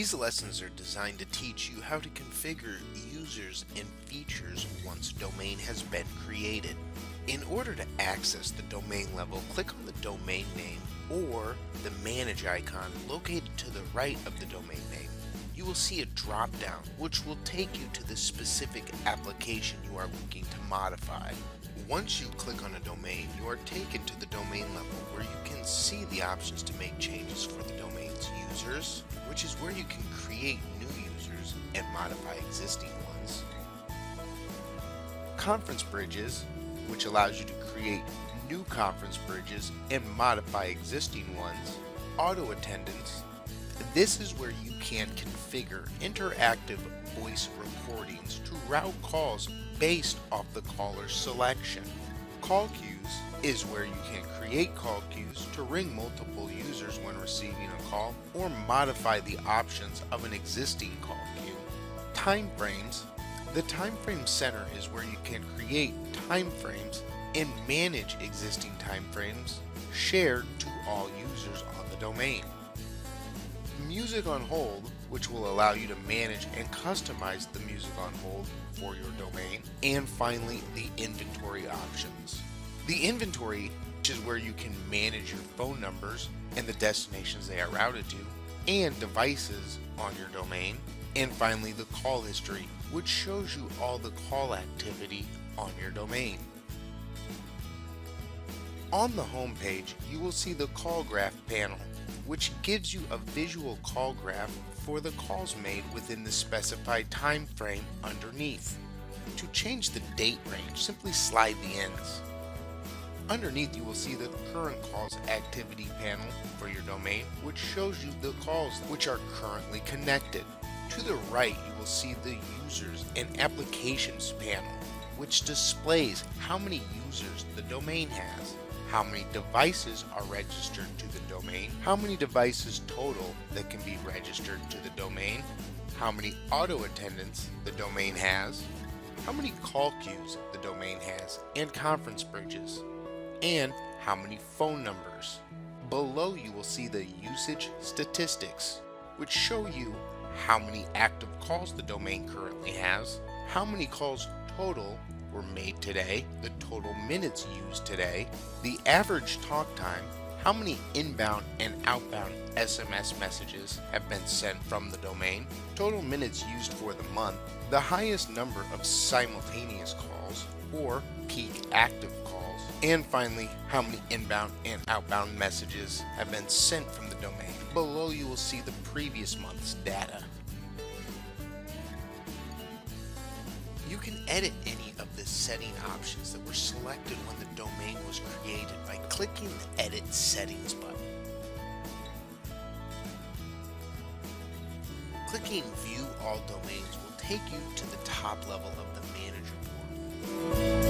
These lessons are designed to teach you how to configure users and features once a domain has been created. In order to access the domain level, click on the domain name or the manage icon located to the right of the domain name. You will see a drop-down which will take you to the specific application you are looking to modify. Once you click on a domain, you are taken to the domain level where you can see the options to make changes for the domain's users, which is where you can create new users and modify existing ones. Conference bridges, which allows you to create new conference bridges and modify existing ones. Auto attendants. This is where you can configure interactive voice recordings to route calls based off the caller's selection. Call queues is where you can create call queues to ring multiple users when receiving a call or modify the options of an existing call queue. Timeframes. The timeframe center is where you can create timeframes and manage existing timeframes shared to all users on the domain. Music on hold, which will allow you to manage and customize the music on hold for your domain. And finally, the inventory options. The inventory, which is where you can manage your phone numbers and the destinations they are routed to, and devices on your domain. And finally, the call history, which shows you all the call activity on your domain. On the home page, you will see the call graph panel, which gives you a visual call graph for the calls made within the specified time frame underneath. To change the date range, simply slide the ends. Underneath, you will see the current calls activity panel for your domain, which shows you the calls which are currently connected. To the right, you will see the users and applications panel, which displays how many users the domain has, how many devices are registered to the domain, how many devices total that can be registered to the domain, how many auto attendants the domain has, how many call queues the domain has, and conference bridges, and how many phone numbers. Below you will see the usage statistics, which show you how many active calls the domain currently has, how many calls total were made today, the total minutes used today, the average talk time, how many inbound and outbound SMS messages have been sent from the domain, total minutes used for the month, the highest number of simultaneous calls or peak active calls, and finally, how many inbound and outbound messages have been sent from the domain. Below you will see the previous month's data. You can edit any of the setting options that were selected when the domain was created by clicking the Edit Settings button. Clicking View All Domains will take you to the top level of the Manager portal.